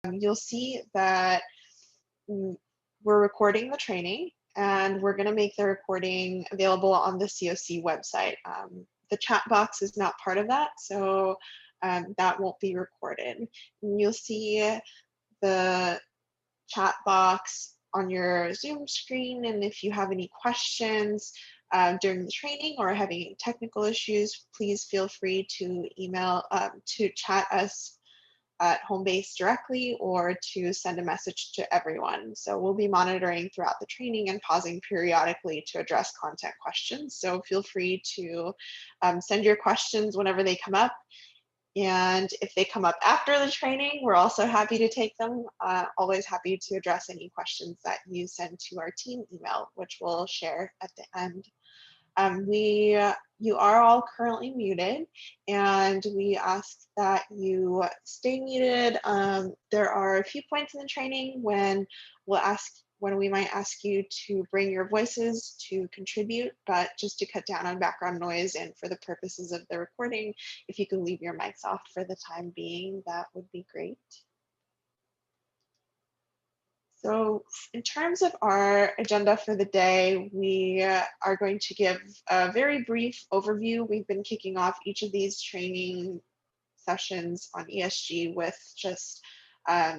you'll see that we're recording the training, and we're going to make the recording available on the COC website. The chat box is not part of that, so that won't be recorded. And you'll see the chat box on your Zoom screen, and if you have any questions during the training or having technical issues, please feel free to email, to chat us at Homebase directly, or to send a message to everyone. So we'll be monitoring throughout the training and pausing periodically to address content questions. So feel free to send your questions whenever they come up. And if they come up after the training, we're also happy to take them. Always happy to address any questions that you send to our team email, which we'll share at the end. You are all currently muted, and we ask that you stay muted. There are a few points in the training when we might ask you to bring your voices to contribute, but just to cut down on background noise and for the purposes of the recording, if you could leave your mics off for the time being, that would be great. So in terms of our agenda for the day, we are going to give a very brief overview. We've been kicking off each of these training sessions on ESG with just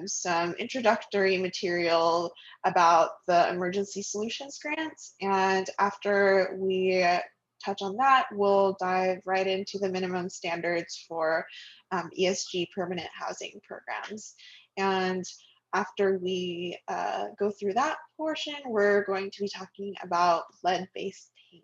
some introductory material about the emergency solutions grants. And after we touch on that, we'll dive right into the minimum standards for ESG permanent housing programs. And after we go through that portion, we're going to be talking about lead-based paint.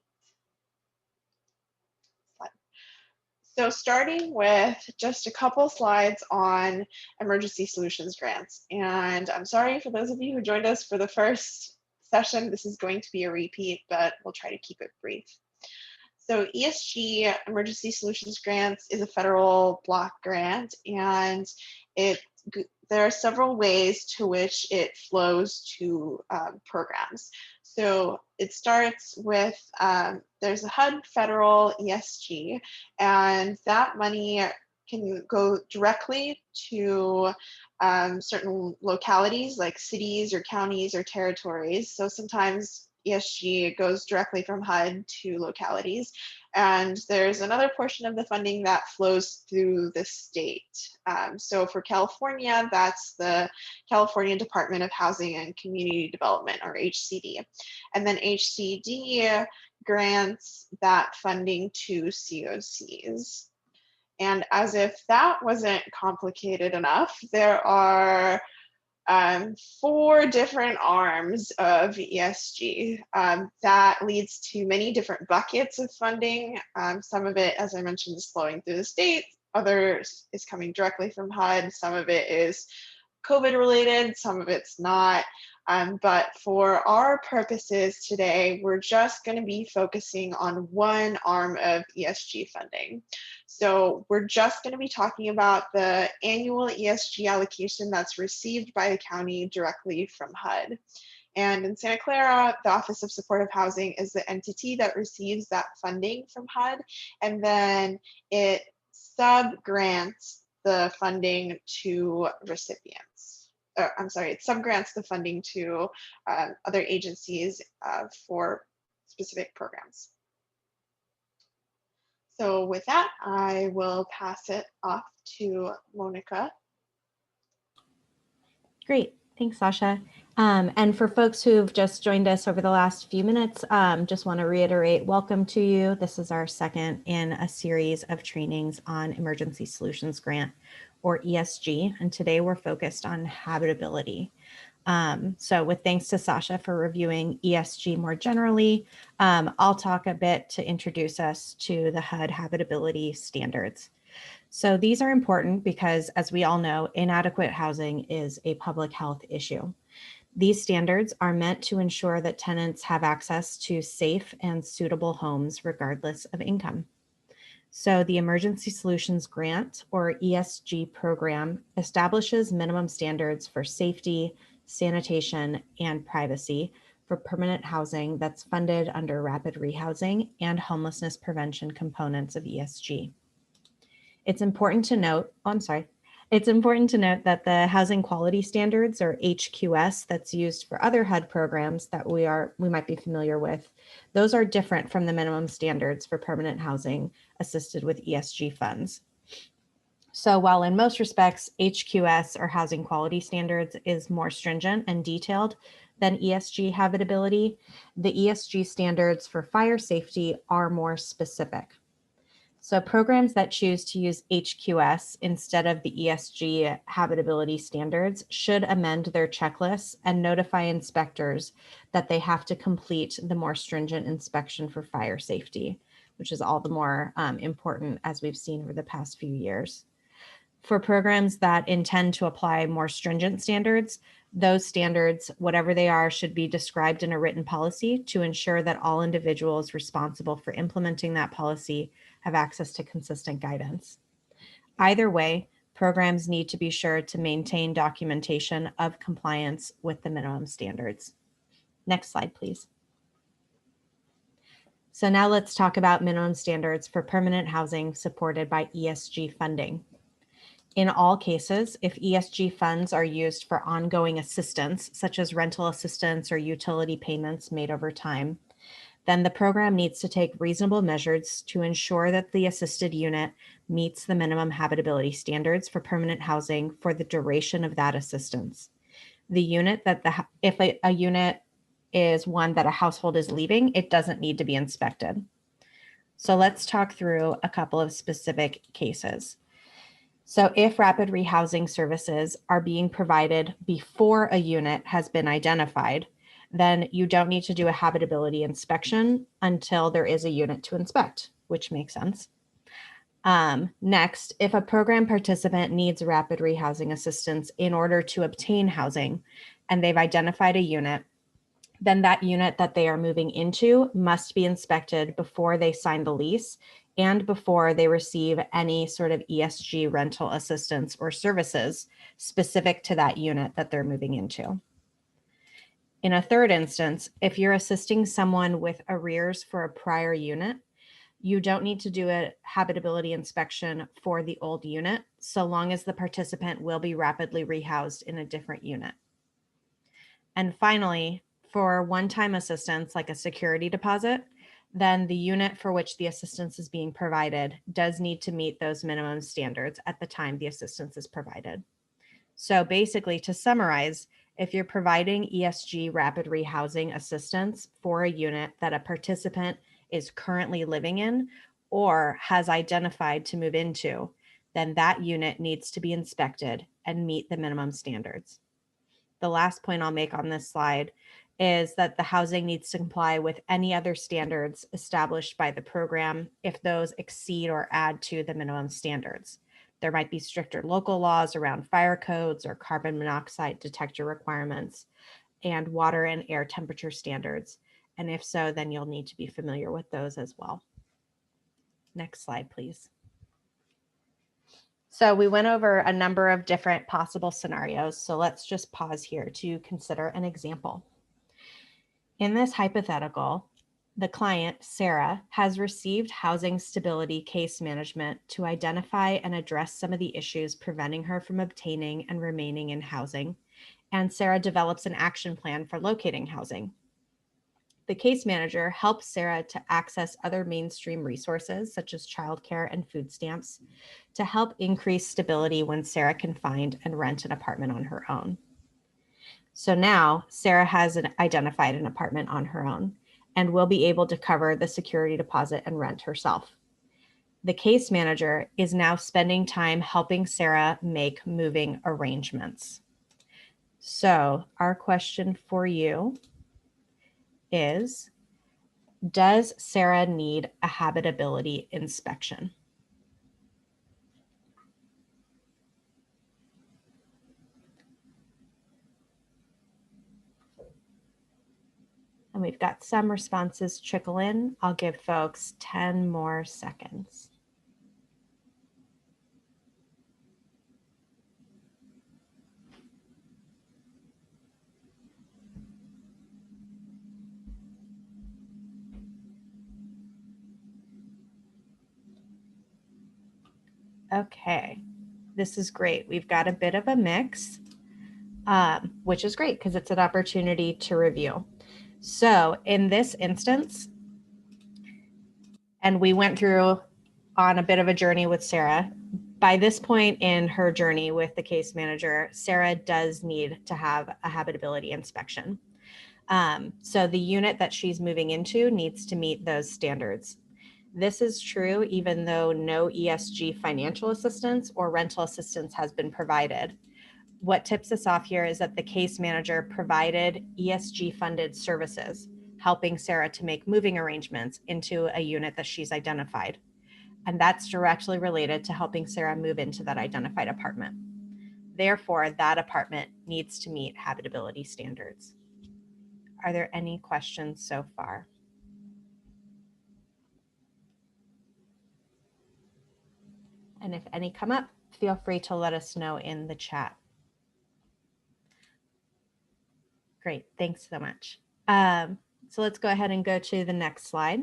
So starting with just a couple slides on emergency solutions grants. And I'm sorry for those of you who joined us for the first session, this is going to be a repeat, but we'll try to keep it brief. So ESG, Emergency Solutions Grants, is a federal block grant, and there are several ways to which it flows to programs. So it starts with, there's a HUD federal ESG, and that money can go directly to certain localities like cities or counties or territories. So sometimes ESG goes directly from HUD to localities. And there's another portion of the funding that flows through the state. So for California, that's the California Department of Housing and Community Development, or HCD. And then HCD grants that funding to COCs. And as if that wasn't complicated enough, there are 4 different arms of ESG. That leads to many different buckets of funding. Some of it, as I mentioned, is flowing through the state. Others is coming directly from HUD. Some of it is COVID related, some of it's not. But for our purposes today, we're just going to be focusing on one arm of ESG funding. So we're just going to be talking about the annual ESG allocation that's received by the county directly from HUD. And in Santa Clara, the Office of Supportive Housing is the entity that receives that funding from HUD, and then it sub-grants the funding to recipients. It subgrants the funding to other agencies for specific programs. So with that, I will pass it off to Monica. Great, thanks, Sasha. And for folks who've just joined us over the last few minutes, just want to reiterate, welcome to you. This is our second in a series of trainings on Emergency Solutions Grant, or ESG, and today we're focused on habitability. So with thanks to Sasha for reviewing ESG more generally, I'll talk a bit to introduce us to the HUD habitability standards. So these are important because, as we all know, inadequate housing is a public health issue. These standards are meant to ensure that tenants have access to safe and suitable homes regardless of income. So the Emergency Solutions Grant, or ESG program, establishes minimum standards for safety, sanitation, and privacy for permanent housing that's funded under rapid rehousing and homelessness prevention components of ESG. It's important to note, It's important to note that the housing quality standards, or HQS, that's used for other HUD programs that we might be familiar with, those are different from the minimum standards for permanent housing assisted with ESG funds. So while in most respects, HQS, or housing quality standards, is more stringent and detailed than ESG habitability, the ESG standards for fire safety are more specific. So programs that choose to use HQS instead of the ESG habitability standards should amend their checklists and notify inspectors that they have to complete the more stringent inspection for fire safety, which is all the more important as we've seen over the past few years. For programs that intend to apply more stringent standards, those standards, whatever they are, should be described in a written policy to ensure that all individuals responsible for implementing that policy have access to consistent guidance. Either way, programs need to be sure to maintain documentation of compliance with the minimum standards. Next slide, please. So now let's talk about minimum standards for permanent housing supported by ESG funding. In all cases, if ESG funds are used for ongoing assistance, such as rental assistance or utility payments made over time, then the program needs to take reasonable measures to ensure that the assisted unit meets the minimum habitability standards for permanent housing for the duration of that assistance. The unit if a unit is one that a household is leaving, it doesn't need to be inspected. So let's talk through a couple of specific cases. So if rapid rehousing services are being provided before a unit has been identified, then you don't need to do a habitability inspection until there is a unit to inspect, which makes sense. Next, if a program participant needs rapid rehousing assistance in order to obtain housing and they've identified a unit, then that unit that they are moving into must be inspected before they sign the lease and before they receive any sort of ESG rental assistance or services specific to that unit that they're moving into. In a third instance, if you're assisting someone with arrears for a prior unit, you don't need to do a habitability inspection for the old unit, so long as the participant will be rapidly rehoused in a different unit. And finally, for one-time assistance like a security deposit, then the unit for which the assistance is being provided does need to meet those minimum standards at the time the assistance is provided. So basically, to summarize, if you're providing ESG rapid rehousing assistance for a unit that a participant is currently living in or has identified to move into, then that unit needs to be inspected and meet the minimum standards. The last point I'll make on this slide is that the housing needs to comply with any other standards established by the program if those exceed or add to the minimum standards. There might be stricter local laws around fire codes or carbon monoxide detector requirements and water and air temperature standards. And if so, then you'll need to be familiar with those as well. Next slide, please. So we went over a number of different possible scenarios. So let's just pause here to consider an example. In this hypothetical, the client, Sarah, has received housing stability case management to identify and address some of the issues preventing her from obtaining and remaining in housing, and Sarah develops an action plan for locating housing. The case manager helps Sarah to access other mainstream resources such as childcare and food stamps to help increase stability when Sarah can find and rent an apartment on her own. So now Sarah has identified an apartment on her own and will be able to cover the security deposit and rent herself. The case manager is now spending time helping Sarah make moving arrangements. So our question for you is, does Sarah need a habitability inspection? And we've got some responses trickle in. I'll give folks 10 more seconds. Okay. this is great. We've got a bit of a mix, which is great because it's an opportunity to review. So in this instance, and we went through on a bit of a journey with Sarah. By this point in her journey with the case manager, Sarah does need to have a habitability inspection. So the unit that she's moving into needs to meet those standards. This is true even though no ESG financial assistance or rental assistance has been provided. What tips us off here is that the case manager provided ESG funded services, helping Sarah to make moving arrangements into a unit that she's identified. And that's directly related to helping Sarah move into that identified apartment. Therefore, that apartment needs to meet habitability standards. Are there any questions so far? And if any come up, feel free to let us know in the chat. Great, thanks so much. So let's go ahead and go to the next slide.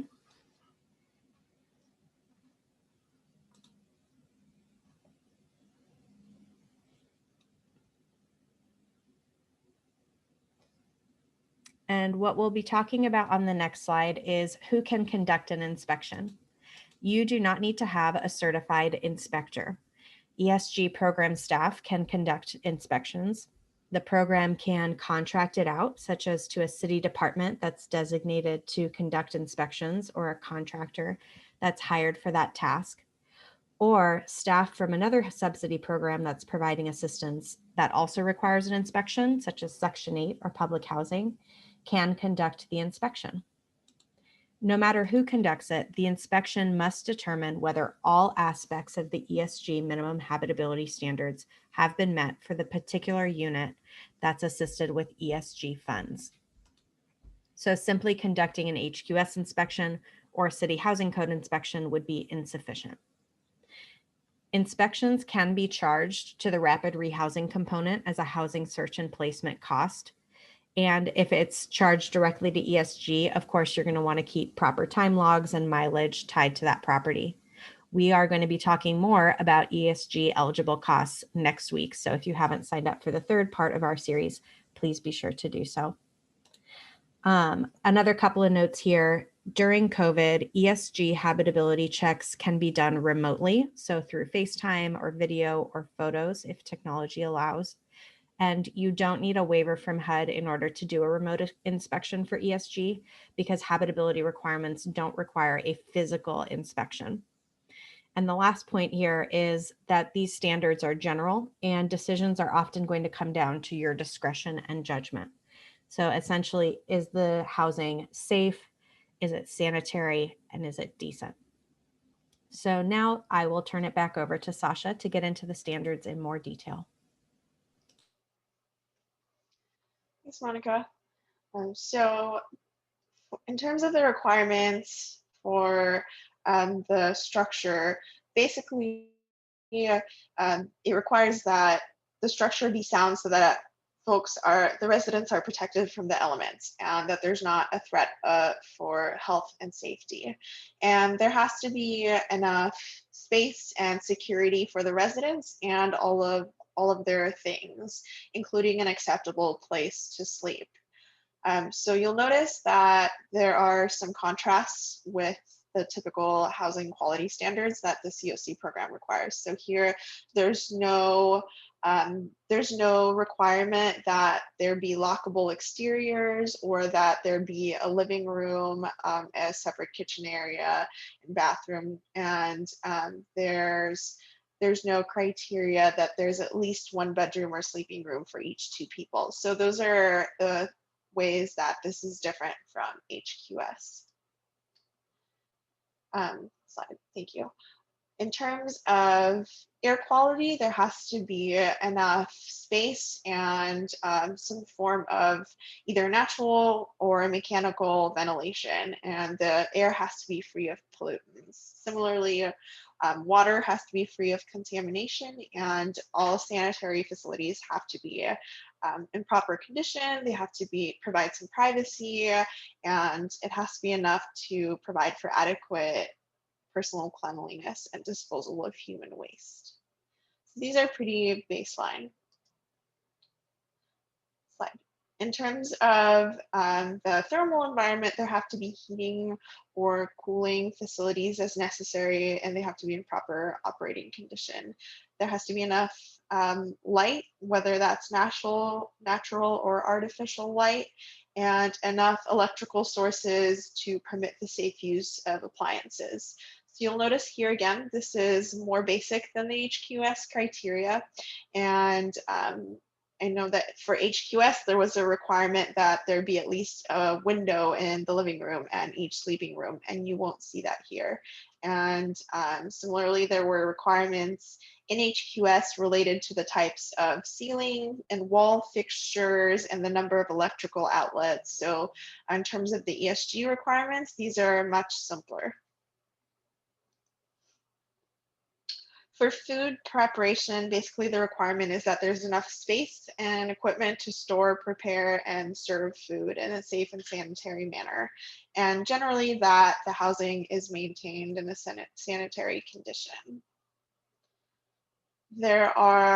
And what we'll be talking about on the next slide is who can conduct an inspection. You do not need to have a certified inspector. ESG program staff can conduct inspections. The program can contract it out, such as to a city department that's designated to conduct inspections or a contractor that's hired for that task, or staff from another subsidy program that's providing assistance that also requires an inspection, such as Section 8 or public housing, can conduct the inspection. No matter who conducts it, the inspection must determine whether all aspects of the ESG minimum habitability standards have been met for the particular unit that's assisted with ESG funds. So simply conducting an HQS inspection or city housing code inspection would be insufficient. Inspections can be charged to the rapid rehousing component as a housing search and placement cost. And if it's charged directly to ESG, of course, you're going to want to keep proper time logs and mileage tied to that property. We are going to be talking more about ESG eligible costs next week. So if you haven't signed up for the third part of our series, please be sure to do so. Another couple of notes here. During COVID, ESG habitability checks can be done remotely, so through FaceTime or video or photos if technology allows. And you don't need a waiver from HUD in order to do a remote inspection for ESG because habitability requirements don't require a physical inspection. And the last point here is that these standards are general and decisions are often going to come down to your discretion and judgment. So essentially, is the housing safe? Is it sanitary? And is it decent? So now I will turn it back over to Sasha to get into the standards in more detail. Thanks, Monica. So in terms of the requirements for the structure, basically it requires that the structure be sound so that the residents are protected from the elements and that there's not a threat for health and safety. And there has to be enough space and security for the residents and all of their things, including an acceptable place to sleep. So you'll notice that there are some contrasts with the typical housing quality standards that the COC program requires. So here, there's no requirement that there be lockable exteriors or that there be a living room, a separate kitchen area and bathroom, and there's no criteria that there's at least one bedroom or sleeping room for each two people. So those are the ways that this is different from HQS. Slide, thank you. In terms of air quality, there has to be enough space and some form of either natural or mechanical ventilation, and the air has to be free of pollutants. Similarly, water has to be free of contamination, and all sanitary facilities have to be in proper condition. They have to provide some privacy, and it has to be enough to provide for adequate personal cleanliness and disposal of human waste. These are pretty baseline. Slide. In terms of the thermal environment, there have to be heating or cooling facilities as necessary, and they have to be in proper operating condition. There has to be enough light, whether that's natural or artificial light, and enough electrical sources to permit the safe use of appliances. So you'll notice here again, this is more basic than the HQS criteria, and I know that for HQS, there was a requirement that there be at least a window in the living room and each sleeping room, and you won't see that here. And similarly, there were requirements in HQS related to the types of ceiling and wall fixtures and the number of electrical outlets. So in terms of the ESG requirements, these are much simpler. For food preparation, basically the requirement is that there's enough space and equipment to store, prepare, and serve food in a safe and sanitary manner. And generally that the housing is maintained in a sanitary condition. There's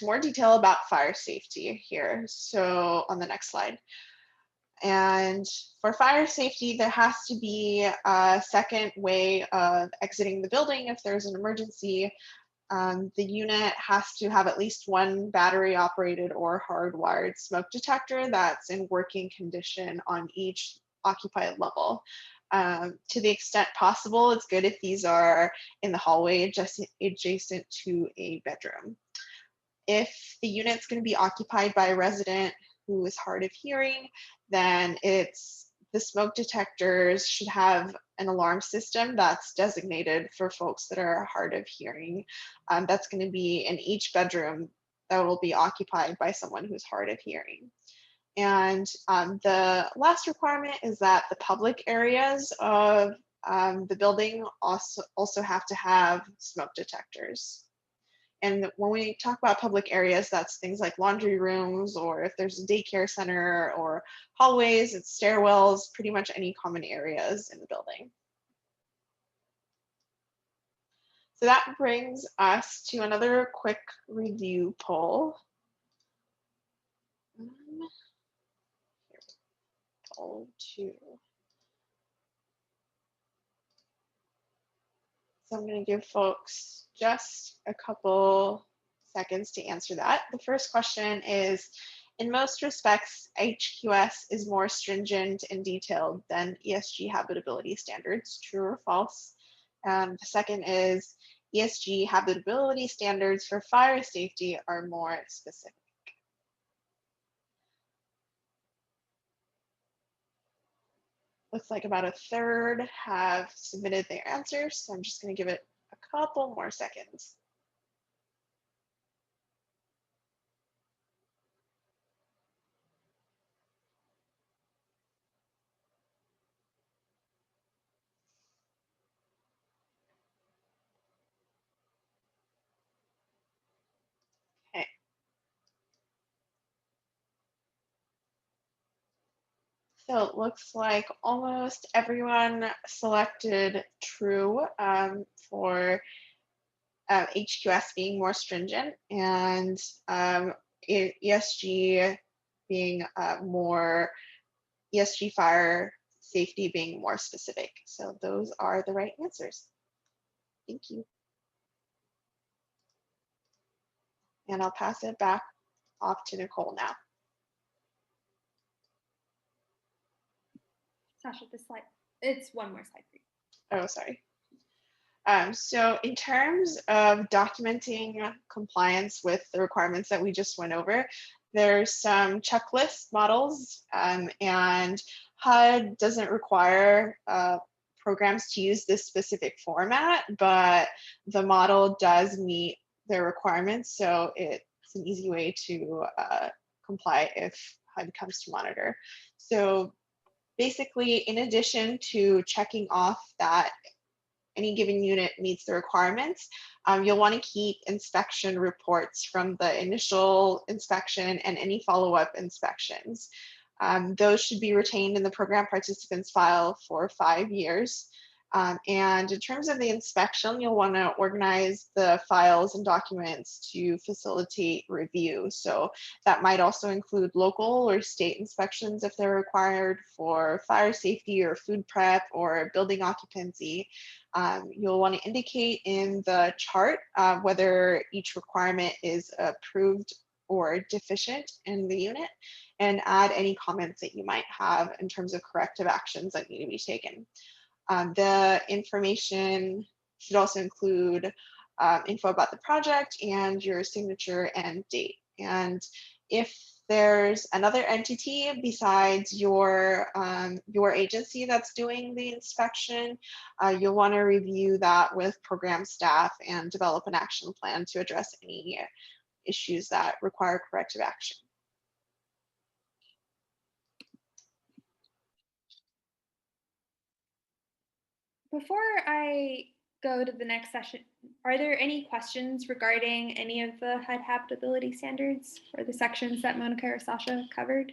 more detail about fire safety here. So on the next slide. And for fire safety, there has to be a second way of exiting the building if there's an emergency. The unit has to have at least one battery operated or hardwired smoke detector that's in working condition on each occupied level. To the extent possible, it's good if these are in the hallway adjacent to a bedroom. If the unit's going to be occupied by a resident who is hard of hearing, then the smoke detectors should have an alarm system that's designated for folks that are hard of hearing. That's going to be in each bedroom that will be occupied by someone who's hard of hearing. And the last requirement is that the public areas of the building also have to have smoke detectors. And when we talk about public areas, that's things like laundry rooms, or if there's a daycare center, or hallways and stairwells, pretty much any common areas in the building. So that brings us to another quick review poll. Poll 2. So I'm going to give folks just a couple seconds to answer that. The first question is, in most respects, HQS is more stringent and detailed than ESG habitability standards, true or false? The second is, ESG habitability standards for fire safety are more specific. Looks like about a third have submitted their answers, so I'm just going to give it a couple more seconds. Okay. So it looks like almost everyone selected true for HQS being more stringent, and ESG being more, ESG fire safety being more specific. So those are the right answers. Thank you. And I'll pass it back off to Nicole now. Sasha, this slide, it's one more slide for you. Oh, sorry. So in terms of documenting compliance with the requirements that we just went over, there's some checklist models, and HUD doesn't require programs to use this specific format, but the model does meet their requirements, so it's an easy way to comply if HUD comes to monitor. So basically, in addition to checking off that any given unit meets the requirements, you'll want to keep inspection reports from the initial inspection and any follow-up inspections. Those should be retained in the program participants file for 5 years. And in terms of the inspection, you'll want to organize the files and documents to facilitate review. So that might also include local or state inspections if they're required for fire safety or food prep or building occupancy. You'll want to indicate in the chart whether each requirement is approved or deficient in the unit, and add any comments that you might have in terms of corrective actions that need to be taken. The information should also include info about the project and your signature and date. And if there's another entity besides your agency that's doing the inspection, you'll want to review that with program staff and develop an action plan to address any issues that require corrective action. Before I go to the next session, are there any questions regarding any of the HUD habitability standards or the sections that Monica or Sasha covered?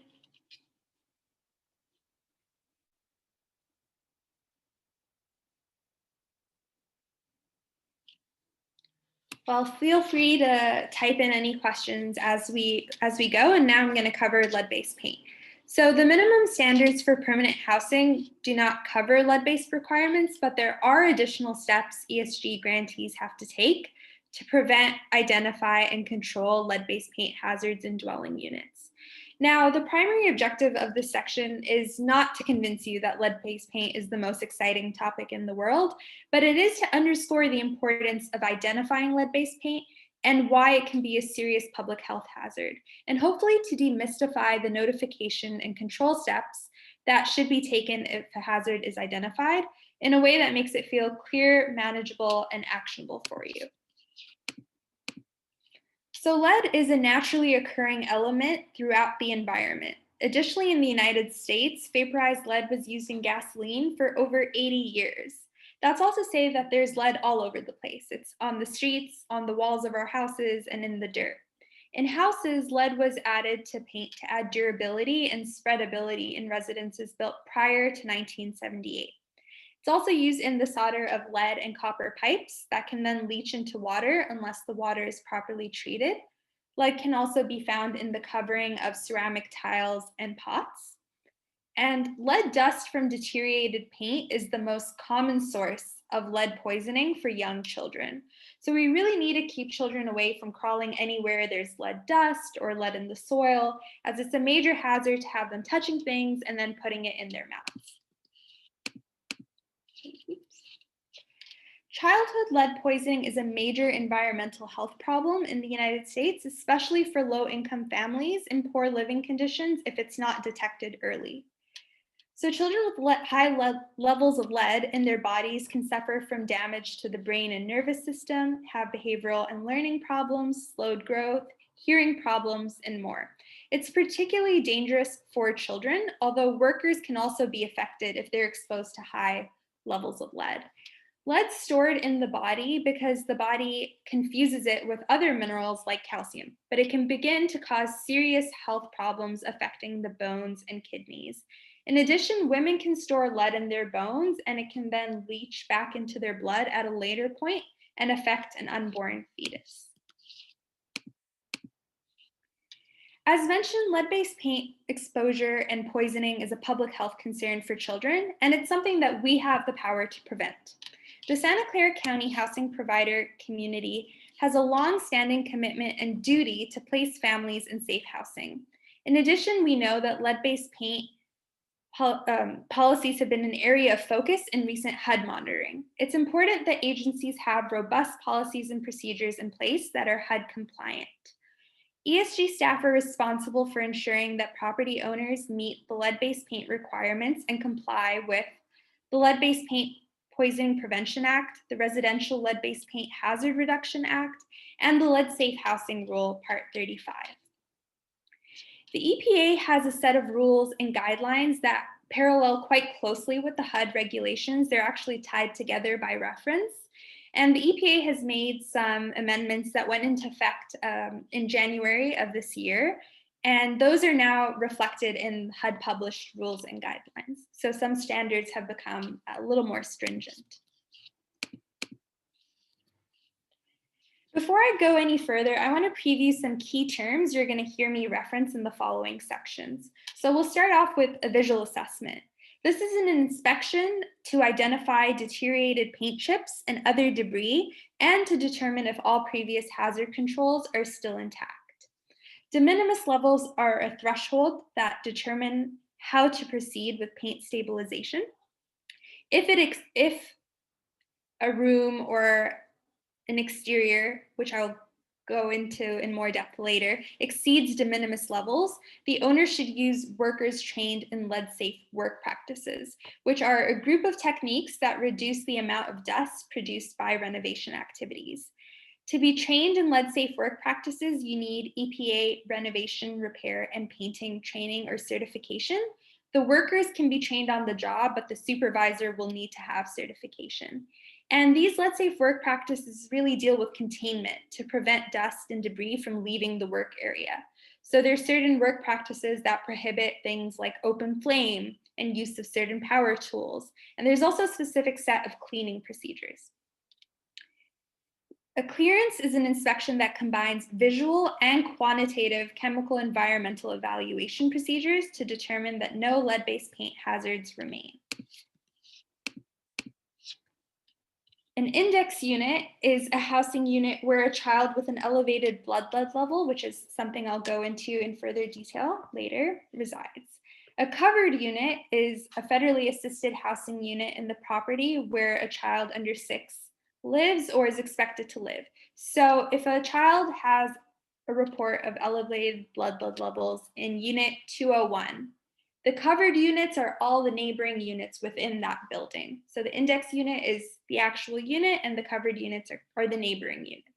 Well, feel free to type in any questions as we go. And now I'm going to cover lead-based paint. So the minimum standards for permanent housing do not cover lead-based requirements, but there are additional steps ESG grantees have to take to prevent, identify, and control lead-based paint hazards in dwelling units. Now, the primary objective of this section is not to convince you that lead-based paint is the most exciting topic in the world, but it is to underscore the importance of identifying lead-based paint and why it can be a serious public health hazard, and hopefully to demystify the notification and control steps that should be taken if a hazard is identified in a way that makes it feel clear, manageable, and actionable for you. So lead is a naturally occurring element throughout the environment. Additionally, in the United States, vaporized lead was used in gasoline for over 80 years. That's all to say that there's lead all over the place. It's on the streets, on the walls of our houses, and in the dirt. In houses, lead was added to paint to add durability and spreadability in residences built prior to 1978. It's also used in the solder of lead and copper pipes that can then leach into water unless the water is properly treated. Lead can also be found in the covering of ceramic tiles and pots. And lead dust from deteriorated paint is the most common source of lead poisoning for young children. So we really need to keep children away from crawling anywhere there's lead dust or lead in the soil, as it's a major hazard to have them touching things and then putting it in their mouths. Childhood lead poisoning is a major environmental health problem in the United States, especially for low-income families in poor living conditions if it's not detected early. So children with high levels of lead in their bodies can suffer from damage to the brain and nervous system, have behavioral and learning problems, slowed growth, hearing problems, and more. It's particularly dangerous for children, although workers can also be affected if they're exposed to high levels of lead. Lead's stored in the body because the body confuses it with other minerals like calcium, but it can begin to cause serious health problems affecting the bones and kidneys. In addition, women can store lead in their bones and it can then leach back into their blood at a later point and affect an unborn fetus. As mentioned, lead-based paint exposure and poisoning is a public health concern for children, and it's something that we have the power to prevent. The Santa Clara County housing provider community has a long-standing commitment and duty to place families in safe housing. In addition, we know that lead-based paint policies have been an area of focus in recent HUD monitoring. It's important that agencies have robust policies and procedures in place that are HUD compliant. ESG staff are responsible for ensuring that property owners meet the lead-based paint requirements and comply with the Lead-Based Paint Poisoning Prevention Act, the Residential Lead-Based Paint Hazard Reduction Act, and the Lead Safe Housing Rule, Part 35. The EPA has a set of rules and guidelines that parallel quite closely with the HUD regulations. They're actually tied together by reference. And the EPA has made some amendments that went into effect in January of this year. And those are now reflected in HUD published rules and guidelines. So some standards have become a little more stringent. Before I go any further, I want to preview some key terms you're going to hear me reference in the following sections. So we'll start off with a visual assessment. This is an inspection to identify deteriorated paint chips and other debris and to determine if all previous hazard controls are still intact. De minimis levels are a threshold that determine how to proceed with paint stabilization. If a room or an exterior, which I'll go into in more depth later, exceeds de minimis levels, the owner should use workers trained in lead-safe work practices, which are a group of techniques that reduce the amount of dust produced by renovation activities. To be trained in lead-safe work practices, you need EPA renovation, repair, and painting training or certification. The workers can be trained on the job, but the supervisor will need to have certification. And these lead-safe work practices really deal with containment to prevent dust and debris from leaving the work area. So there's certain work practices that prohibit things like open flame and use of certain power tools. And there's also a specific set of cleaning procedures. A clearance is an inspection that combines visual and quantitative chemical environmental evaluation procedures to determine that no lead-based paint hazards remain. An index unit is a housing unit where a child with an elevated blood lead level, which is something I'll go into in further detail later, resides. A covered unit is a federally assisted housing unit in the property where a child under 6 lives or is expected to live. So if a child has a report of elevated blood lead levels in unit 201, the covered units are all the neighboring units within that building. So the index unit is the actual unit and the covered units are the neighboring units.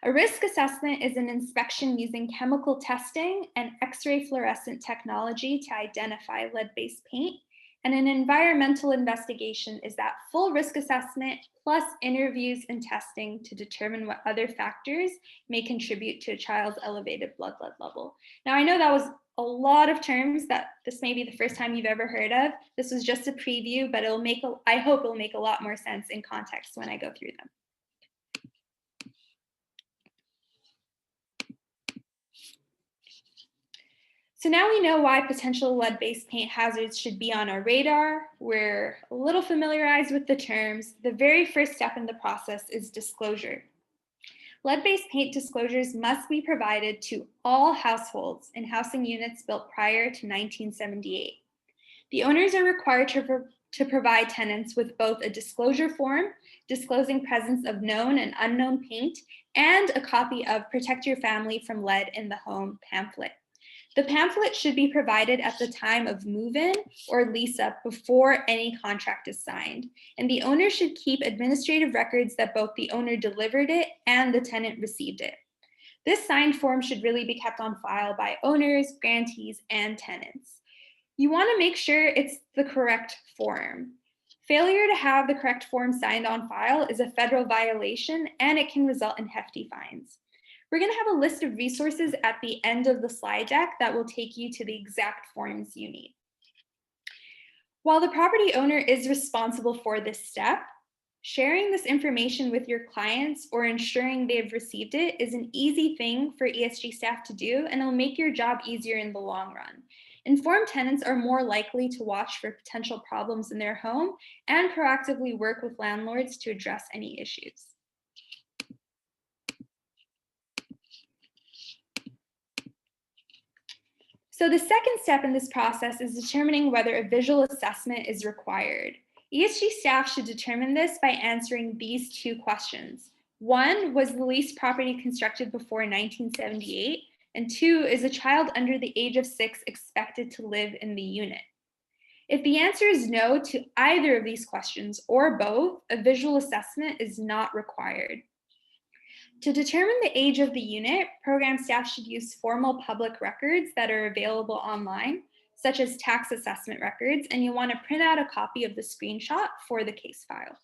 A risk assessment is an inspection using chemical testing and X-ray fluorescent technology to identify lead-based paint. And an environmental investigation is that full risk assessment plus interviews and testing to determine what other factors may contribute to a child's elevated blood lead level. Now, I know that was a lot of terms that this may be the first time you've ever heard of. This was just a preview, but I hope it'll make a lot more sense in context when I go through them. So now we know why potential lead-based paint hazards should be on our radar. We're a little familiarized with the terms. The very first step in the process is disclosure. Lead-based paint disclosures must be provided to all households in housing units built prior to 1978. The owners are required to provide tenants with both a disclosure form disclosing presence of known and unknown paint and a copy of Protect Your Family from Lead in the Home pamphlet. The pamphlet should be provided at the time of move-in or lease-up before any contract is signed, and the owner should keep administrative records that both the owner delivered it and the tenant received it. This signed form should really be kept on file by owners, grantees, and tenants. You want to make sure it's the correct form. Failure to have the correct form signed on file is a federal violation, and it can result in hefty fines. We're going to have a list of resources at the end of the slide deck that will take you to the exact forms you need. While the property owner is responsible for this step, sharing this information with your clients or ensuring they've received it is an easy thing for ESG staff to do, and it'll make your job easier in the long run. Informed tenants are more likely to watch for potential problems in their home and proactively work with landlords to address any issues. So the second step in this process is determining whether a visual assessment is required. ESG staff should determine this by answering these 2 questions. 1, was the leased property constructed before 1978? And 2, is a child under the age of 6 expected to live in the unit? If the answer is no to either of these questions or both, a visual assessment is not required. To determine the age of the unit, program staff should use formal public records that are available online, such as tax assessment records, and you'll want to print out a copy of the screenshot for the case file.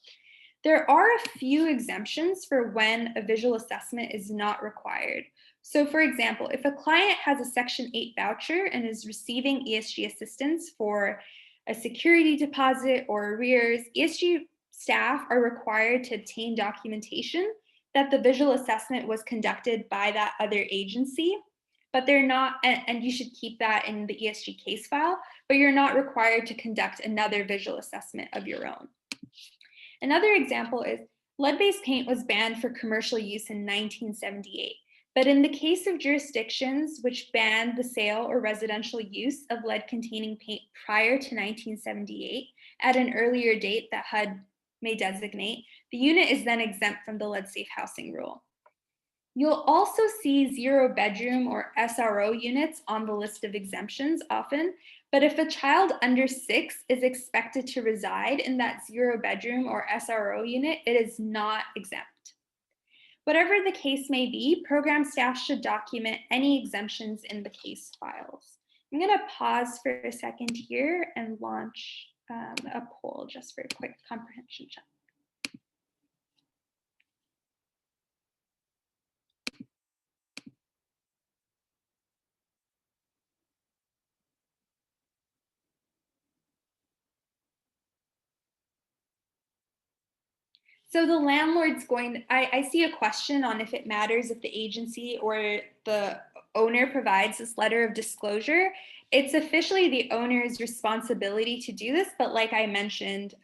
There are a few exemptions for when a visual assessment is not required. So for example, if a client has a Section 8 voucher and is receiving ESG assistance for a security deposit or arrears, ESG staff are required to obtain documentation that the visual assessment was conducted by that other agency, but they're not, and you should keep that in the ESG case file, but you're not required to conduct another visual assessment of your own. Another example is lead-based paint was banned for commercial use in 1978. But in the case of jurisdictions which banned the sale or residential use of lead-containing paint prior to 1978, at an earlier date that HUD may designate, the unit is then exempt from the lead-safe housing rule. You'll also see zero-bedroom or SRO units on the list of exemptions often, but if a child under 6 is expected to reside in that zero-bedroom or SRO unit, it is not exempt. Whatever the case may be, program staff should document any exemptions in the case files. I'm going to pause for a second here and launch a poll just for a quick comprehension check. So the landlord's I see a question on if it matters if the agency or the owner provides this letter of disclosure. It's officially the owner's responsibility to do this, but like I mentioned,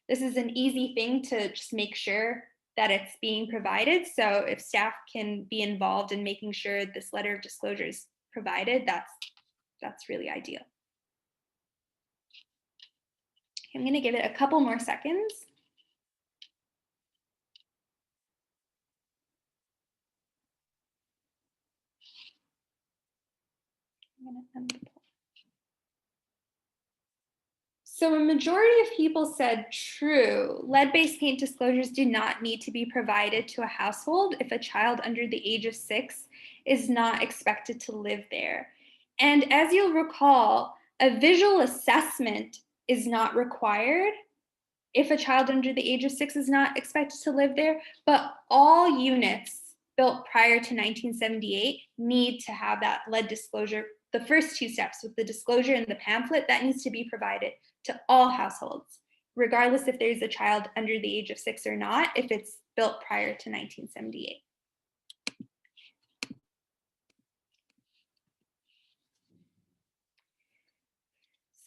this is an easy thing to just make sure that it's being provided. So if staff can be involved in making sure this letter of disclosure is provided, that's really ideal. I'm going to give it a couple more seconds. I'm going to end the poll. So a majority of people said true. Lead-based paint disclosures do not need to be provided to a household if a child under the age of 6 is not expected to live there. And as you'll recall, a visual assessment is not required if a child under the age of 6 is not expected to live there, but all units built prior to 1978 need to have that lead disclosure. The first 2 steps with the disclosure in the pamphlet, that needs to be provided to all households, regardless if there's a child under the age of 6 or not, if it's built prior to 1978.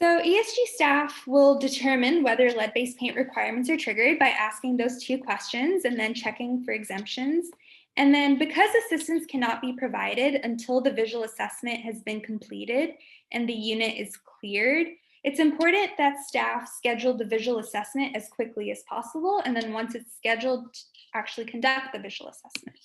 So ESG staff will determine whether lead-based paint requirements are triggered by asking those 2 questions and then checking for exemptions. And then because assistance cannot be provided until the visual assessment has been completed and the unit is cleared, it's important that staff schedule the visual assessment as quickly as possible, and then once it's scheduled, actually conduct the visual assessment.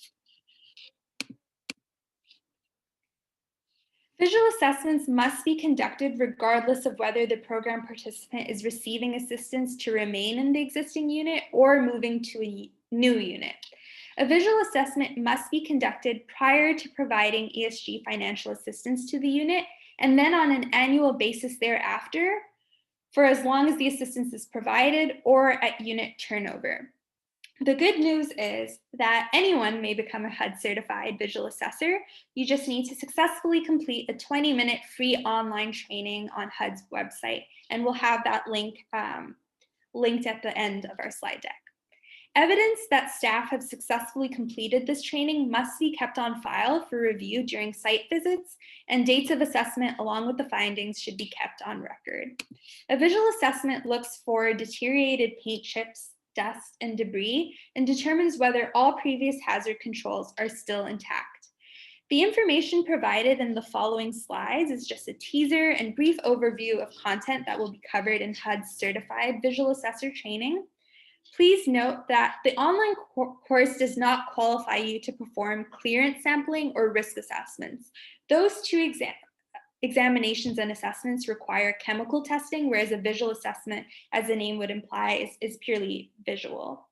Visual assessments must be conducted regardless of whether the program participant is receiving assistance to remain in the existing unit or moving to a new unit. A visual assessment must be conducted prior to providing ESG financial assistance to the unit, and then on an annual basis thereafter, for as long as the assistance is provided or at unit turnover. The good news is that anyone may become a HUD certified visual assessor. You just need to successfully complete a 20-minute free online training on HUD's website, and we'll have that link linked at the end of our slide deck. Evidence that staff have successfully completed this training must be kept on file for review during site visits, and dates of assessment along with the findings should be kept on record. A visual assessment looks for deteriorated paint chips, dust, and debris, and determines whether all previous hazard controls are still intact. The information provided in the following slides is just a teaser and brief overview of content that will be covered in HUD's certified visual assessor training. Please note that the online course does not qualify you to perform clearance sampling or risk assessments. Those 2 examinations and assessments require chemical testing, whereas a visual assessment, as the name would imply, is purely visual.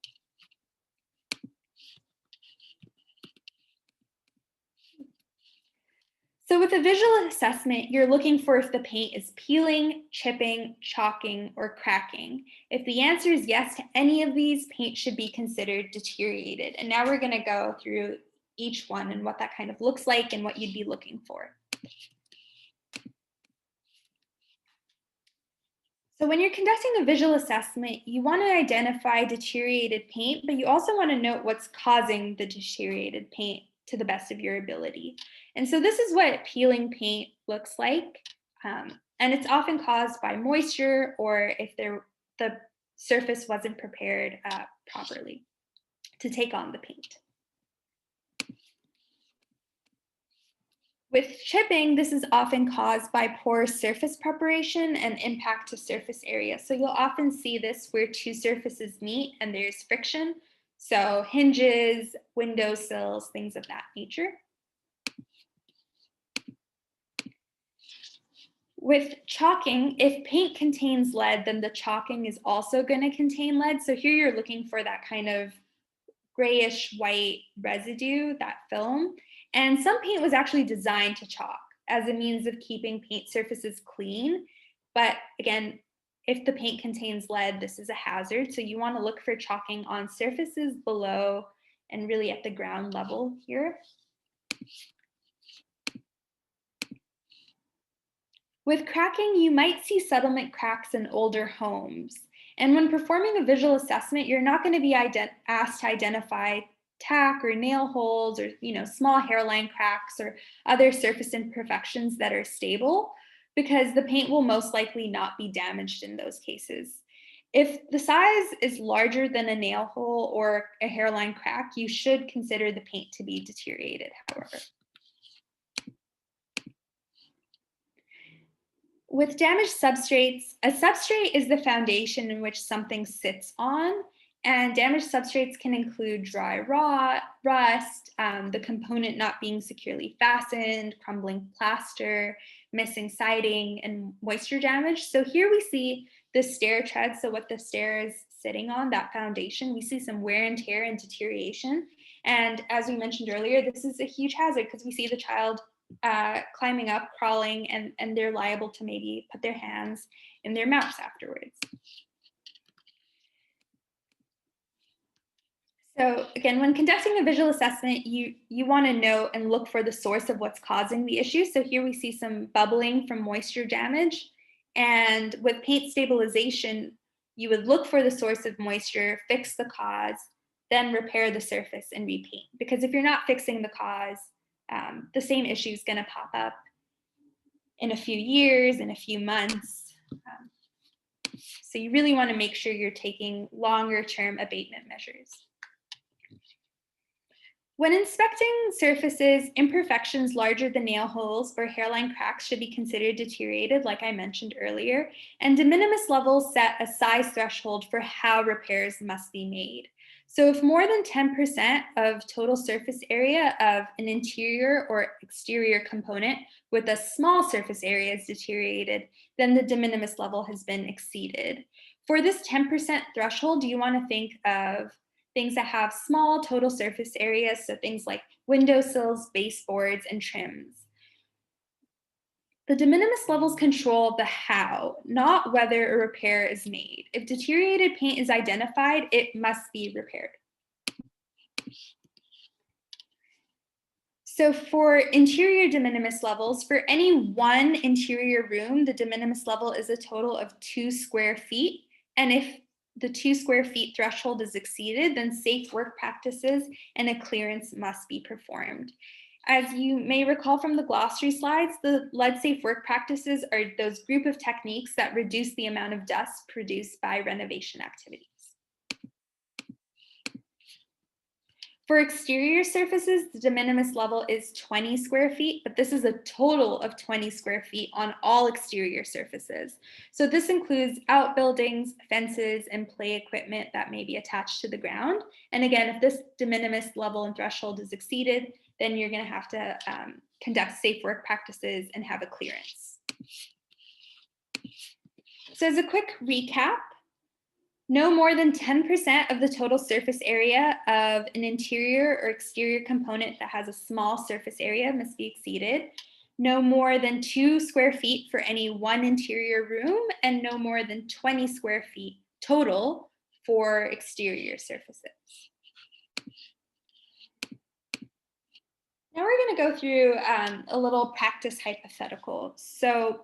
So with a visual assessment, you're looking for if the paint is peeling, chipping, chalking, or cracking. If the answer is yes to any of these, paint should be considered deteriorated. And now we're going to go through each one and what that kind of looks like and what you'd be looking for. So when you're conducting a visual assessment, you want to identify deteriorated paint, but you also want to note what's causing the deteriorated paint to the best of your ability. And so this is what peeling paint looks like. And it's often caused by moisture or if the surface wasn't prepared properly to take on the paint. With chipping, this is often caused by poor surface preparation and impact to surface area. So you'll often see this where two surfaces meet and there's friction. So hinges, windowsills, things of that nature. With chalking, if paint contains lead, then the chalking is also going to contain lead. So here you're looking for that kind of grayish white residue, that film. And some paint was actually designed to chalk as a means of keeping paint surfaces clean. But again, if the paint contains lead, this is a hazard. So you want to look for chalking on surfaces below and really at the ground level here. With cracking, you might see settlement cracks in older homes. And when performing a visual assessment, you're not going to be asked to identify tack or nail holes or small hairline cracks or other surface imperfections that are stable, because the paint will most likely not be damaged in those cases. If the size is larger than a nail hole or a hairline crack, you should consider the paint to be deteriorated, however. With damaged substrates, a substrate is the foundation in which something sits on, and damaged substrates can include dry rust, the component not being securely fastened, crumbling plaster, missing siding, and moisture damage. So here we see the stair tread, so what the stair is sitting on, that foundation, we see some wear and tear and deterioration. And as we mentioned earlier, this is a huge hazard because we see the child climbing up, crawling, and they're liable to maybe put their hands in their mouths afterwards. So again, when conducting a visual assessment, you want to note and look for the source of what's causing the issue. So here we see some bubbling from moisture damage. And with paint stabilization, you would look for the source of moisture, fix the cause, then repair the surface and repaint. Because if you're not fixing the cause, the same issue is going to pop up in a few years, in a few months. So you really want to make sure you're taking longer term abatement measures. When inspecting surfaces, imperfections larger than nail holes or hairline cracks should be considered deteriorated, like I mentioned earlier, and de minimis levels set a size threshold for how repairs must be made. So if more than 10% of total surface area of an interior or exterior component with a small surface area is deteriorated, then the de minimis level has been exceeded. For this 10% threshold, you want to think of things that have small total surface areas, so things like windowsills, baseboards, and trims. The de minimis levels control the how, not whether a repair is made. If deteriorated paint is identified, it must be repaired. So for interior de minimis levels, for any one interior room, the de minimis level is a total of 2 square feet. And if the 2 square feet threshold is exceeded, then safe work practices and a clearance must be performed. As you may recall from the glossary slides, the lead safe work practices are those group of techniques that reduce the amount of dust produced by renovation activities. For exterior surfaces, the de minimis level is 20 square feet, but this is a total of 20 square feet on all exterior surfaces. So this includes outbuildings, fences, and play equipment that may be attached to the ground. And again, if this de minimis level and threshold is exceeded, then you're going to have to conduct safe work practices and have a clearance. So as a quick recap, no more than 10% of the total surface area of an interior or exterior component that has a small surface area must be exceeded. No more than 2 square feet for any one interior room, and no more than 20 square feet total for exterior surfaces. Now we're going to go through a little practice hypothetical. So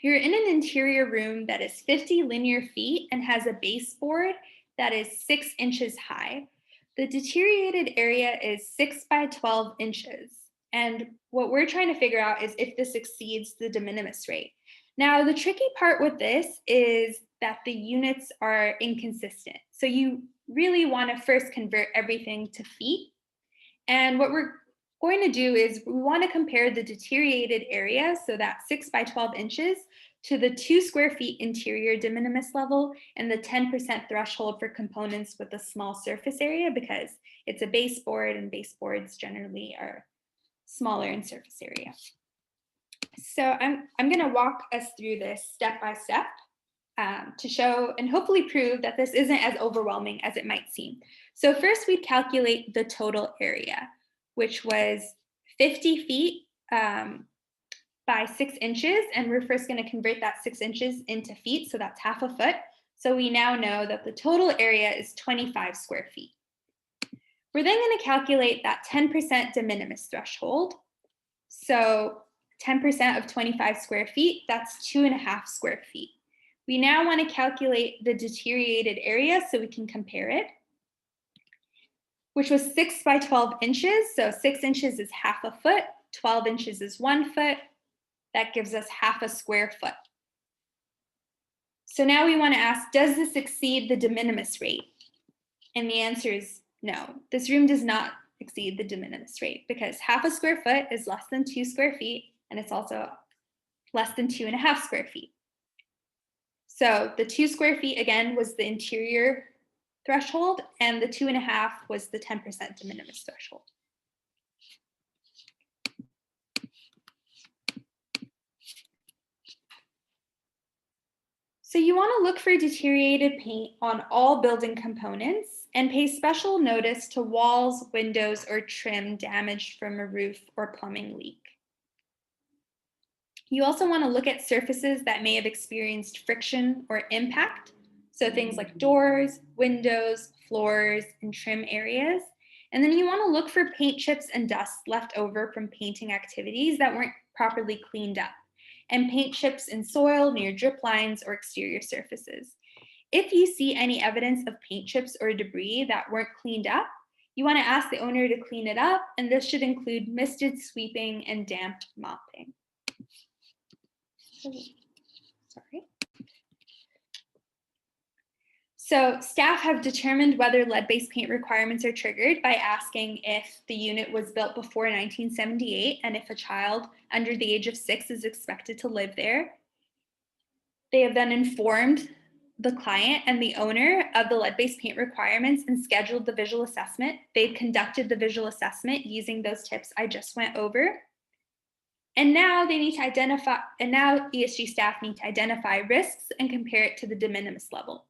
you're in an interior room that is 50 linear feet and has a baseboard that is 6 inches high. The deteriorated area is 6 by 12 inches. And what we're trying to figure out is if this exceeds the de minimis rate. Now, the tricky part with this is that the units are inconsistent. So you really want to first convert everything to feet. And what we're going to do is we want to compare the deteriorated area, so that 6 by 12 inches, to the 2 square feet interior de minimis level and the 10% threshold for components with a small surface area, because it's a baseboard and baseboards generally are smaller in surface area. So I'm going to walk us through this step by step to show and hopefully prove that this isn't as overwhelming as it might seem. So first we'd calculate the total area, which was 50 feet by 6 inches. And we're first going to convert that 6 inches into feet. So that's half a foot. So we now know that the total area is 25 square feet. We're then going to calculate that 10% de minimis threshold. So 10% of 25 square feet, that's 2.5 square feet. We now want to calculate the deteriorated area so we can compare it, which was 6 by 12 inches. So 6 inches is half a foot, 12 inches is 1 foot. That gives us half a square foot. So now we want to ask, does this exceed the de minimis rate? And the answer is no. This room does not exceed the de minimis rate because half a square foot is less than 2 square feet, and it's also less than 2.5 square feet. So the 2 square feet, again, was the interior threshold, and the 2.5 was the 10% de minimis threshold. So you want to look for deteriorated paint on all building components and pay special notice to walls, windows, or trim damaged from a roof or plumbing leak. You also want to look at surfaces that may have experienced friction or impact. So things like doors, windows, floors, and trim areas. And then you want to look for paint chips and dust left over from painting activities that weren't properly cleaned up, and paint chips in soil near drip lines or exterior surfaces. If you see any evidence of paint chips or debris that weren't cleaned up, you want to ask the owner to clean it up, and this should include misted sweeping and damp mopping. Sorry. So staff have determined whether lead-based paint requirements are triggered by asking if the unit was built before 1978 and if a child under the age of 6 is expected to live there. They have then informed the client and the owner of the lead-based paint requirements and scheduled the visual assessment. They've conducted the visual assessment using those tips I just went over. And now they need to identify, and now ESG staff need to identify risks and compare it to the de minimis level.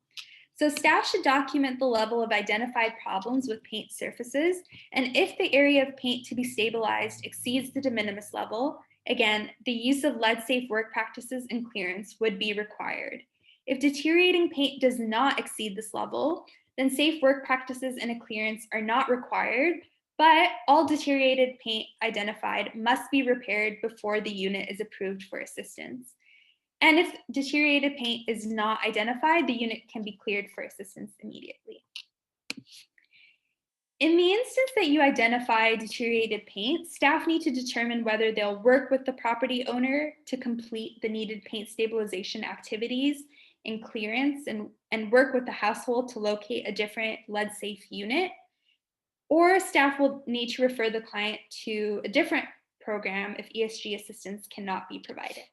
So staff should document the level of identified problems with paint surfaces, and if the area of paint to be stabilized exceeds the de minimis level, again, the use of lead-safe work practices and clearance would be required. If deteriorating paint does not exceed this level, then safe work practices and a clearance are not required, but all deteriorated paint identified must be repaired before the unit is approved for assistance. And if deteriorated paint is not identified, the unit can be cleared for assistance immediately. In the instance that you identify deteriorated paint, staff need to determine whether they'll work with the property owner to complete the needed paint stabilization activities and clearance and work with the household to locate a different lead-safe unit, or staff will need to refer the client to a different program if ESG assistance cannot be provided.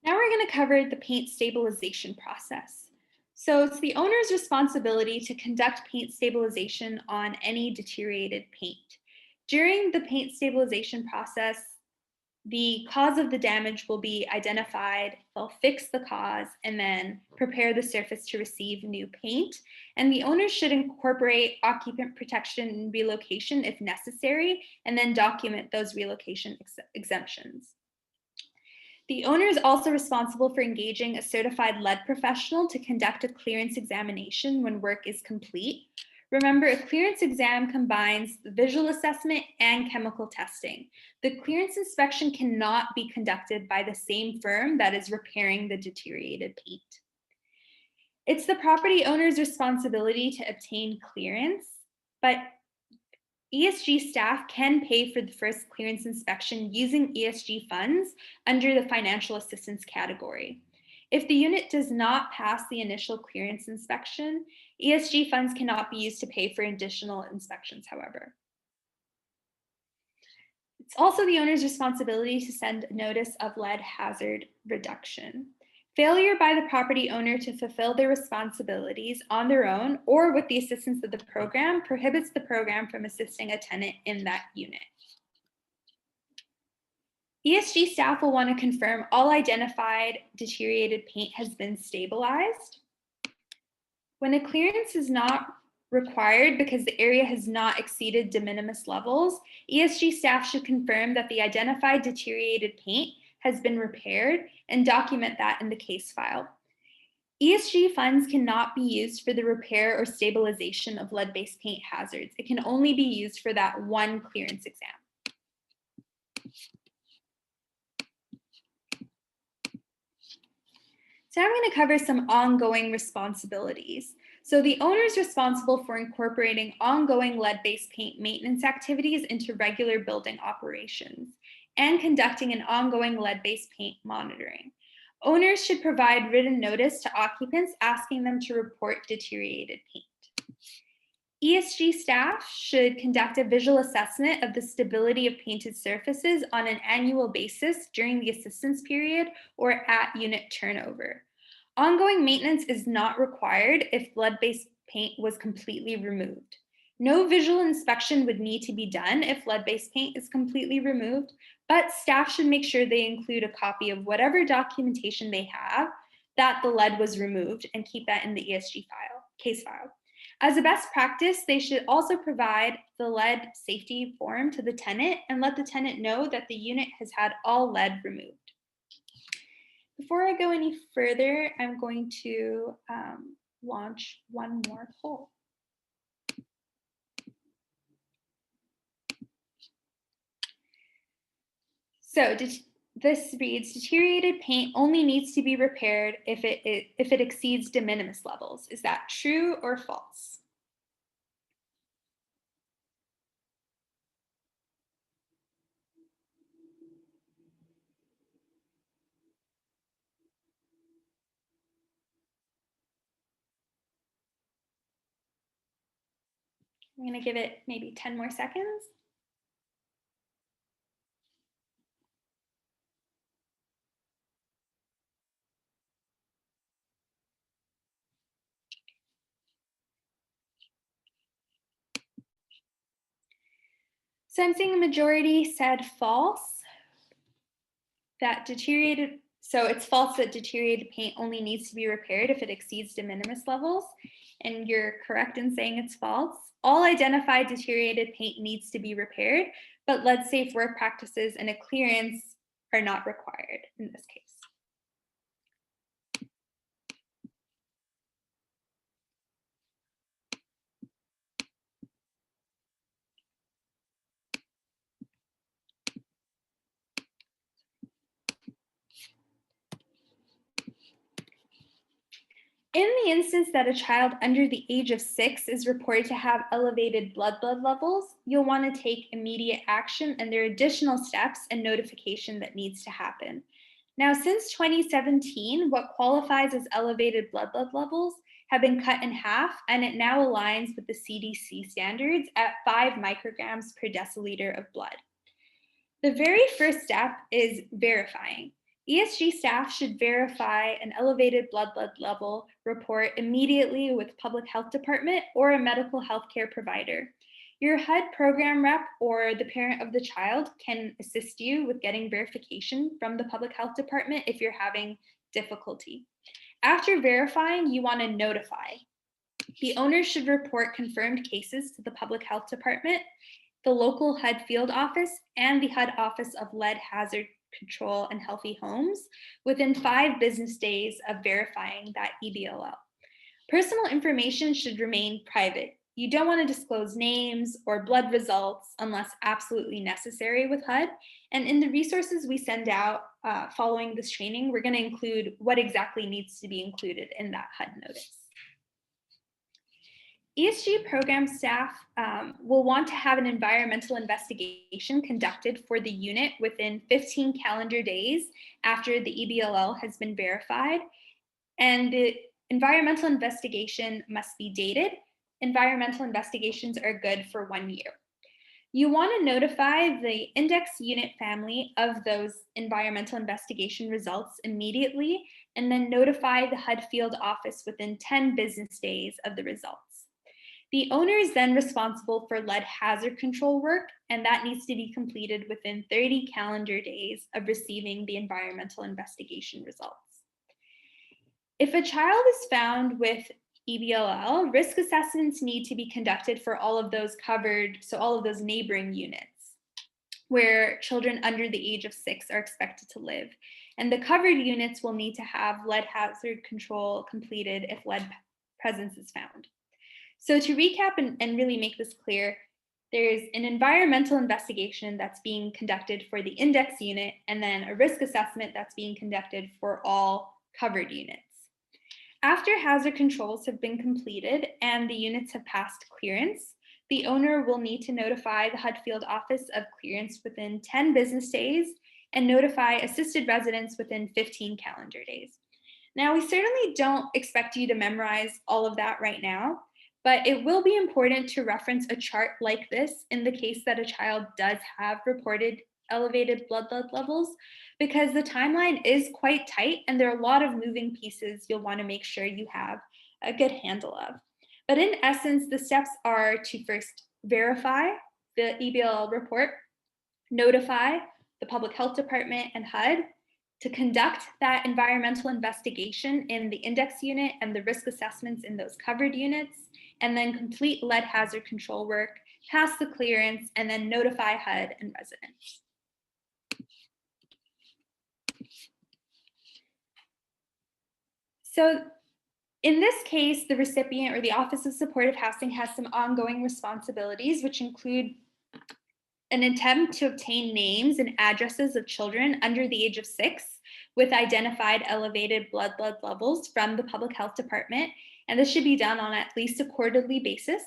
Now we're going to cover the paint stabilization process. So it's the owner's responsibility to conduct paint stabilization on any deteriorated paint. During the paint stabilization process, the cause of the damage will be identified, they'll fix the cause, and then prepare the surface to receive new paint. And the owner should incorporate occupant protection and relocation if necessary, and then document those relocation exemptions. The owner is also responsible for engaging a certified lead professional to conduct a clearance examination when work is complete. Remember, a clearance exam combines the visual assessment and chemical testing. The clearance inspection cannot be conducted by the same firm that is repairing the deteriorated paint. It's the property owner's responsibility to obtain clearance, but ESG staff can pay for the first clearance inspection using ESG funds under the financial assistance category. If the unit does not pass the initial clearance inspection, ESG funds cannot be used to pay for additional inspections, however. It's also the owner's responsibility to send a notice of lead hazard reduction. Failure by the property owner to fulfill their responsibilities on their own or with the assistance of the program prohibits the program from assisting a tenant in that unit. ESG staff will want to confirm all identified deteriorated paint has been stabilized. When a clearance is not required because the area has not exceeded de minimis levels, ESG staff should confirm that the identified deteriorated paint has been repaired and document that in the case file. ESG funds cannot be used for the repair or stabilization of lead-based paint hazards. It can only be used for that one clearance exam. So I'm going to cover some ongoing responsibilities. So the owner is responsible for incorporating ongoing lead-based paint maintenance activities into regular building operations and conducting an ongoing lead-based paint monitoring. Owners should provide written notice to occupants asking them to report deteriorated paint. ESG staff should conduct a visual assessment of the stability of painted surfaces on an annual basis during the assistance period or at unit turnover. Ongoing maintenance is not required if lead-based paint was completely removed. No visual inspection would need to be done if lead-based paint is completely removed, but staff should make sure they include a copy of whatever documentation they have that the lead was removed and keep that in the ESG case file. As a best practice, they should also provide the lead safety form to the tenant and let the tenant know that the unit has had all lead removed. Before I go any further, I'm going to launch one more poll. So this reads, deteriorated paint only needs to be repaired if it exceeds de minimis levels. Is that true or false? I'm going to give it maybe 10 more seconds. So I'm seeing the majority said false. So it's false that deteriorated paint only needs to be repaired if it exceeds de minimis levels. And you're correct in saying it's false. All identified deteriorated paint needs to be repaired, but lead safe work practices and a clearance are not required in this case. In the instance that a child under the age of 6 is reported to have elevated blood levels, you'll want to take immediate action, and there are additional steps and notification that needs to happen. Now, since 2017, what qualifies as elevated blood levels have been cut in half, and it now aligns with the CDC standards at 5 micrograms per deciliter of blood. The very first step is verifying. ESG staff should verify an elevated blood level report immediately with public health department or a medical healthcare provider. Your HUD program rep or the parent of the child can assist you with getting verification from the public health department if you're having difficulty. After verifying, you want to notify. The owner should report confirmed cases to the public health department, the local HUD field office, and the HUD Office of Lead Hazard Control and Healthy Homes within 5 business days of verifying that EBLL. Personal information should remain private. You don't want to disclose names or blood results unless absolutely necessary with HUD. And in the resources we send out following this training, we're going to include what exactly needs to be included in that HUD notice. ESG program staff will want to have an environmental investigation conducted for the unit within 15 calendar days after the EBLL has been verified. And the environmental investigation must be dated. Environmental investigations are good for 1 year. You want to notify the index unit family of those environmental investigation results immediately, and then notify the HUD field office within 10 business days of the results. The owner is then responsible for lead hazard control work, and that needs to be completed within 30 calendar days of receiving the environmental investigation results. If a child is found with EBLL, risk assessments need to be conducted for all of those covered, so all of those neighboring units where children under the age of 6 are expected to live. And the covered units will need to have lead hazard control completed if lead presence is found. So to recap and really make this clear, there's an environmental investigation that's being conducted for the index unit, and then a risk assessment that's being conducted for all covered units. After hazard controls have been completed and the units have passed clearance, the owner will need to notify the HUD field office of clearance within 10 business days and notify assisted residents within 15 calendar days. Now, we certainly don't expect you to memorize all of that right now, but it will be important to reference a chart like this in the case that a child does have reported elevated blood levels, because the timeline is quite tight and there are a lot of moving pieces you'll want to make sure you have a good handle of. But in essence, the steps are to first verify the EBLL report, notify the Public Health Department and HUD, to conduct that environmental investigation in the index unit and the risk assessments in those covered units, and then complete lead hazard control work, pass the clearance, and then notify HUD and residents. So in this case, the recipient or the Office of Supportive Housing has some ongoing responsibilities, which include an attempt to obtain names and addresses of children under the age of 6 with identified elevated blood levels from the Public Health Department. And this should be done on at least a quarterly basis.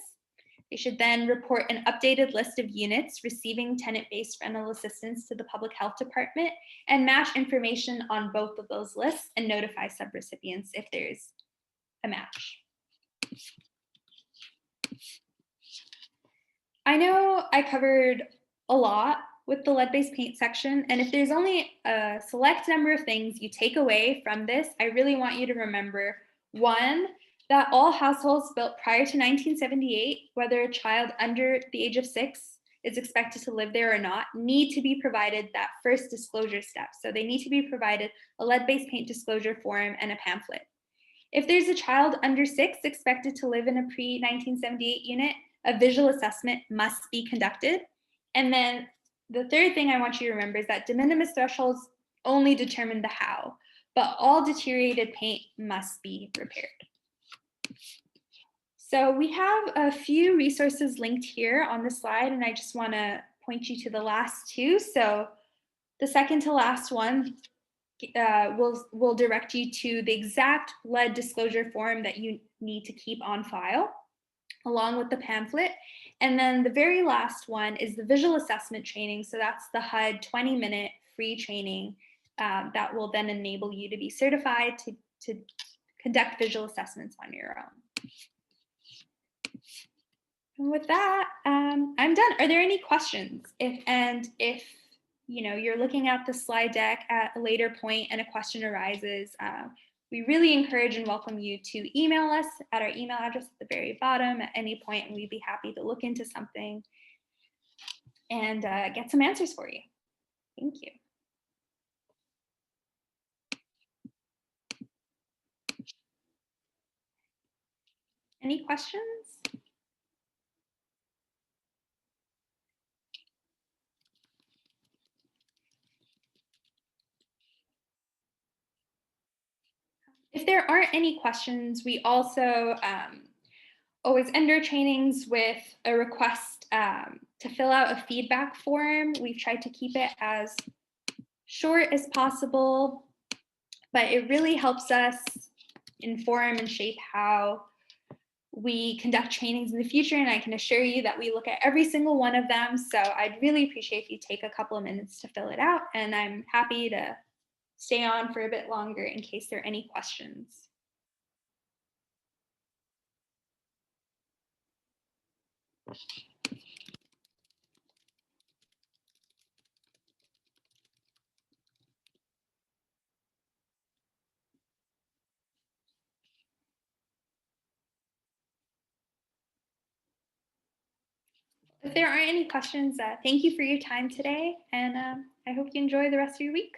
They should then report an updated list of units receiving tenant-based rental assistance to the Public Health Department and match information on both of those lists and notify subrecipients if there's a match. I know I covered a lot with the lead-based paint section, and if there's only a select number of things you take away from this, I really want you to remember, 1, that all households built prior to 1978, whether a child under the age of 6 is expected to live there or not, need to be provided that first disclosure step. So they need to be provided a lead-based paint disclosure form and a pamphlet. If there's a child under 6 expected to live in a pre-1978 unit, a visual assessment must be conducted. And then the third thing I want you to remember is that de minimis thresholds only determine the how, but all deteriorated paint must be repaired. So we have a few resources linked here on the slide, and I just want to point you to the last 2. So the second to last one will direct you to the exact lead disclosure form that you need to keep on file, along with the pamphlet. And then the very last one is the visual assessment training. So that's the HUD 20-minute free training that will then enable you to be certified to conduct visual assessments on your own. And with that, I'm done. Are there any questions? If you're looking at the slide deck at a later point and a question arises, we really encourage and welcome you to email us at our email address at the very bottom at any point, and we'd be happy to look into something and get some answers for you. Thank you. Any questions? If there aren't any questions, we also always end our trainings with a request to fill out a feedback form. We've tried to keep it as short as possible, but it really helps us inform and shape how we conduct trainings in the future. And I can assure you that we look at every single one of them. So I'd really appreciate if you take a couple of minutes to fill it out. And I'm happy to stay on for a bit longer in case there are any questions. If there aren't any questions, thank you for your time today, and I hope you enjoy the rest of your week.